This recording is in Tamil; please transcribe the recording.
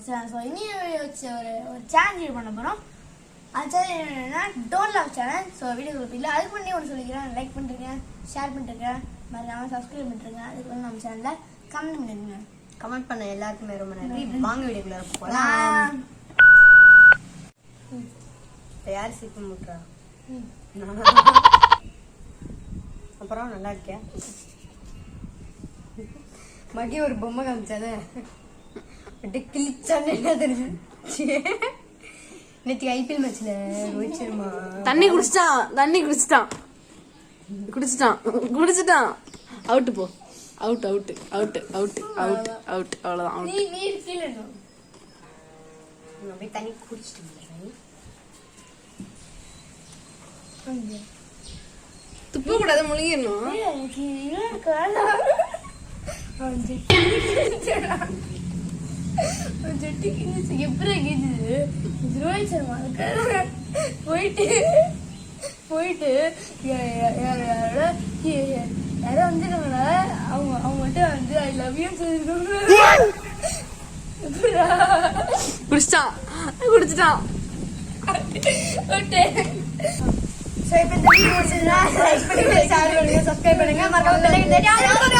ஸோ இனி வச்சு ஒரு சேலஞ்ச் பண்ண போகிறோம். அது சேலஞ்ச் என்னன்னா don't love challenge. So video இல்லை அதுக்கு முன்னே ஒன்று சொல்லிக்கிறேன். லைக் பண்ணிருங்க, ஷேர் பண்ணிருக்கேன், மறக்காம சப்ஸ்கிரைப் பண்ணிருங்க. அதுக்கு வந்து நம்ம சேனலில் கமெண்ட் பண்ணிருங்க. கமெண்ட் பண்ண எல்லாருக்குமே ரொம்ப நன்றி. வாங்க வீடியோக்குள்ள போகலாம். யார் சிப்பி முட்டுறா? அப்புறம் நல்லா இருக்கியா? மகி ஒரு பொம்மை காமிச்சானே கிளிச்சான்னு என்ன தெரிஞ்சு நேற்று ஐபிஎல் மேட்ச்ல ரோஹித் சர்மா தண்ணி குடிச்சிட்டான் அவுட் போ அவுட் அவ்வளவுதான். அப்படியே தண்ணி குடிச்சிட்டு துப்ப கூடாது, முழுங்கிடணும். எப்படி ரோஹித் சர்மா போயிட்டு யாரோ வந்துருக்காங்களா, அவங்ககிட்ட வந்து ஐ லவ் யூ சொல்லிருக்காங்க. குடிச்சிட்டான். சப்ஸ்கிரைப் பண்ணுங்க, மறக்காம பெல் ஐகானை தட்டி